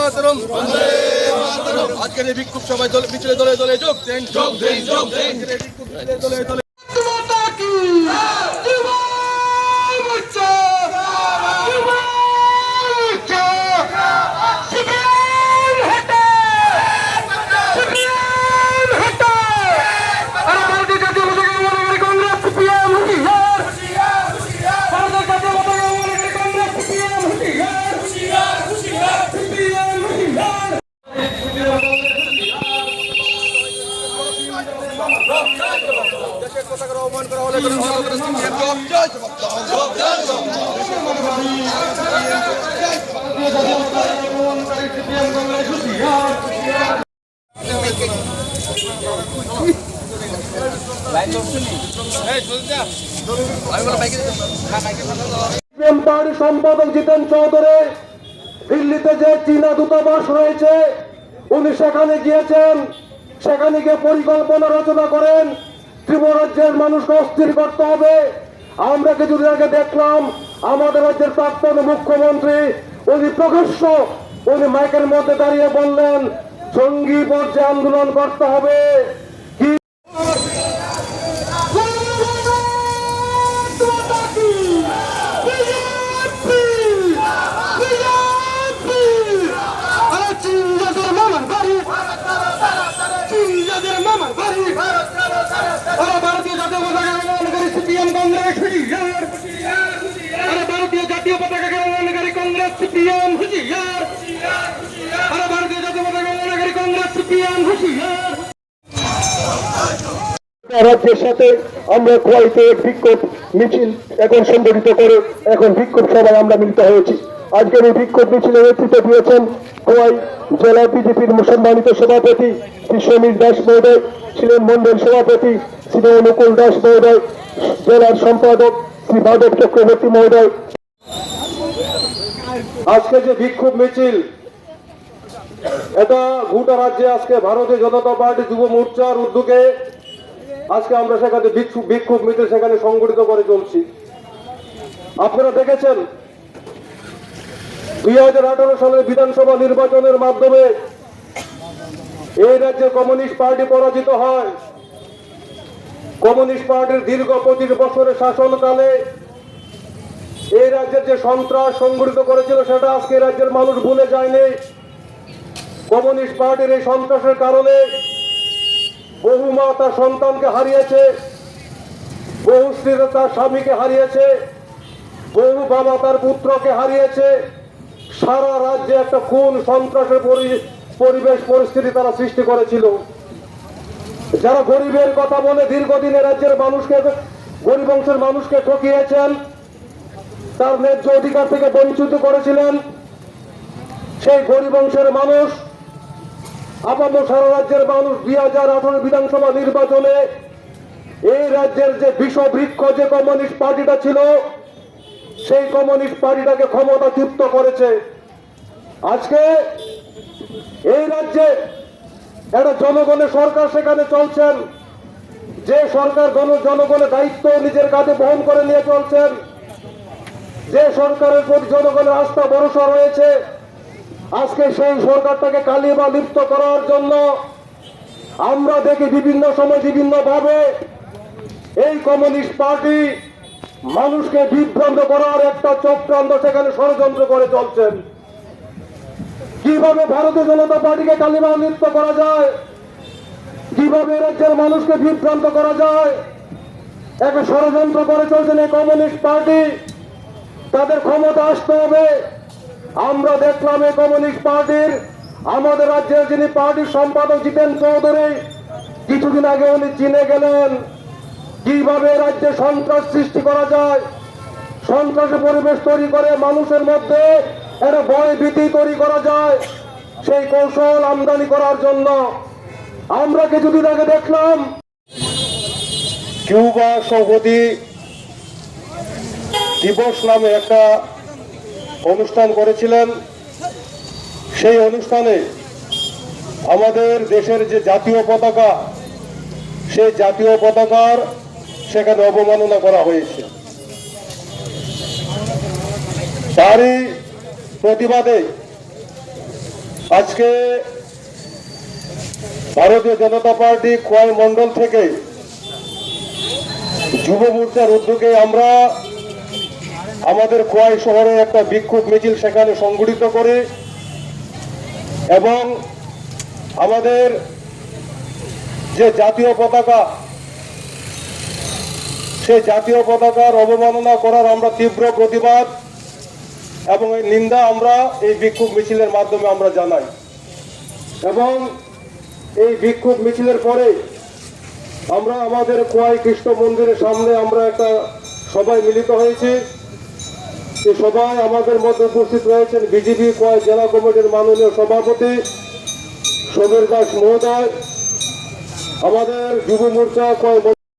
মাতরম। আজকের এই বিক্ষোভ সভায় মিছিলে দলে দলে যোগ দেন। আজকের এই বিক্ষোভ মিছিলে দলে দলে দেশের পতাকার অবমান করা হলে সম্পাদক জিতেন চৌধুরী দিল্লিতে যে চীনা দূতাবাস রয়েছে উনি সেখানে গিয়েছেন। সেখানে গিয়ে পরিকল্পনা রচনা করেন ত্রিপুরা রাজ্যের মানুষকে অস্থির করতে হবে। আমরা কিছুদিন আগে দেখলাম আমাদের রাজ্যের প্রাক্তন মুখ্যমন্ত্রী উনি মাইকের মধ্যে দাঁড়িয়ে বললেন জঙ্গি পর্যায়ে আন্দোলন করতে হবে। ভারতীয় জাতীয় পতাকা গ্রহণকারী কংগ্রেস সিপিএম হুঁশিয়ার। ভারতীয় জাতীয় পতাকা গ্রহণকারী কংগ্রেস সিপিএম হুঁশিয়ার। রাজ্যের সাথে আমরা খোয়াইতে বিক্ষোভ মিছিল এখন সংগঠিত করে এখন বিক্ষোভ সভায় আমরা মিলিত হয়েছি। আজকের এই বিক্ষোভ মিছিলের নেতৃত্ব দিয়েছেন খোয়াই জেলা বিজেপির সম্মানিত সভাপতি শ্রী সমীর দাস মহোদয়, ছিলেন মন্ডল সভাপতি শ্রী অনুকূল দাস মহোদয়, জেলার সম্পাদক শ্রী মাধব চক্রবর্তী মহোদয়। আজকে যে বিক্ষোভ মিছিল এটা গোটা রাজ্যে আজকে ভারতীয় জনতা পার্টি যুব মোর্চার উদ্যোগে আজকে আমরা সেখানে বিক্ষোভ মিছিল সেখানে সংগঠিত করে চলছি। আপনারা দেখেছেন 2018 সালের বিধানসভা নির্বাচনের মাধ্যমে এই রাজ্যে কমিউনিস্ট পার্টি পরাজিত হয়। কমিউনিস্ট পার্টির দীর্ঘ 25 বছরের শাসনকালে এই রাজ্যের যে সন্ত্রাস সংগঠিত করেছিল সেটা আজকে রাজ্যের মানুষ ভুলে যায়নি। কমিউনিস্ট পার্টির এই সন্ত্রাসের কারণে বহু মা তার সন্তানকে হারিয়েছে, বহু স্ত্রী তার স্বামীকে হারিয়েছে, বহু বাবা তার পুত্রকে হারিয়েছে। সারা রাজ্যে একটা খুন সন্ত্রাসের পরিবেশ পরিস্থিতি তারা সৃষ্টি করেছিল। যারা গরিবের কথা বলে দীর্ঘদিনে রাজ্যের মানুষকে গরিব অংশের মানুষকে ঠকিয়েছেন, তার ন্যায্য অধিকার থেকে বঞ্চিত করেছিলেন, সেই গরিব অংশের মানুষ আপাতত সারা রাজ্যের মানুষ 2018 বিধানসভা নির্বাচনে এই রাজ্যের যে বিষবৃক্ষ যে কমিউনিস্ট পার্টিটা ছিল সেই কমিউনিস্ট পার্টিটাকে ক্ষমতাচ্যুত করেছে। আজকে এই রাজ্যে একটা জনগণের সরকার সেখানে চলছেন, যে সরকার জনগণের দায়িত্ব নিজের কাঁধে বহন করে নিয়ে চলছেন, যে সরকারের প্রতি জনগণের আস্থা ভরসা রয়েছে। আজকে সেই সরকারটাকে কালিমা লিপ্ত করার জন্য আমরা দেখি বিভিন্ন সময় বিভিন্ন ভাবে এই কমিউনিস্ট পার্টি মানুষকে বিভ্রান্ত করার একটা চক্রান্ত সেখানে ষড়যন্ত্র করে চলছেন। কিভাবে ভারতীয় জনতা পার্টিকে কালিমা লিপ্ত করা যায়, কিভাবে রাজ্যের মানুষকে বিভ্রান্ত করা যায়, একটা ষড়যন্ত্র করে চলছেন এই কমিউনিস্ট পার্টি। তাদের ক্ষমতা আসতে হবে। আমরা দেখলাম এই কমিউনিস্ট পার্টির আমাদের রাজ্যের যিনি পার্টির সম্পাদক জিতেন চৌধুরী কিছুদিন আগে উনি চীনে গেলেন। কিভাবে রাজ্যে সন্ত্রাস সৃষ্টি করা যায়, সন্ত্রাসের পরিবেশ তৈরি করে মানুষের মধ্যে একটা ভয় ভীতি তৈরি করা যায়, সেই কৌশল আমদানি করার জন্য আমরা কিছুদিন আগে দেখলাম কিউবা সংহতি দিবস নামে একটা অনুষ্ঠান করেছিলেন। সেই অনুষ্ঠানে আমাদের দেশের যে জাতীয় পতাকা সেই জাতীয় পতাকার সেখানে অবমাননা করা হয়েছে। তারই প্রতিবাদে আজকে ভারতীয় জনতা পার্টি খোয়াই মন্ডল থেকে যুব মোর্চার উদ্যোগে আমরা আমাদের খোয়াই শহরে একটা বিক্ষোভ মিছিল সেখানে সংগঠিত করে এবং আমাদের যে জাতীয় পতাকা, সেই জাতীয় পতাকার অবমাননা করার আমরা তীব্র প্রতিবাদ এবং এই নিন্দা আমরা এই বিক্ষোভ মিছিলের মাধ্যমে আমরা জানাই। এবং এই বিক্ষোভ মিছিলের পরে আমরা আমাদের খোয়াই কৃষ্ণ মন্দিরের সামনে আমরা একটা সবাই মিলিত হয়েছি। এই সবাই আমাদের মধ্যে উপস্থিত রয়েছেন বিজেপি খোয়াই জেলা কমিটির মাননীয় সভাপতি সমীর দাস মহোদয়, আমাদের যুব মোর্চা খোয়াই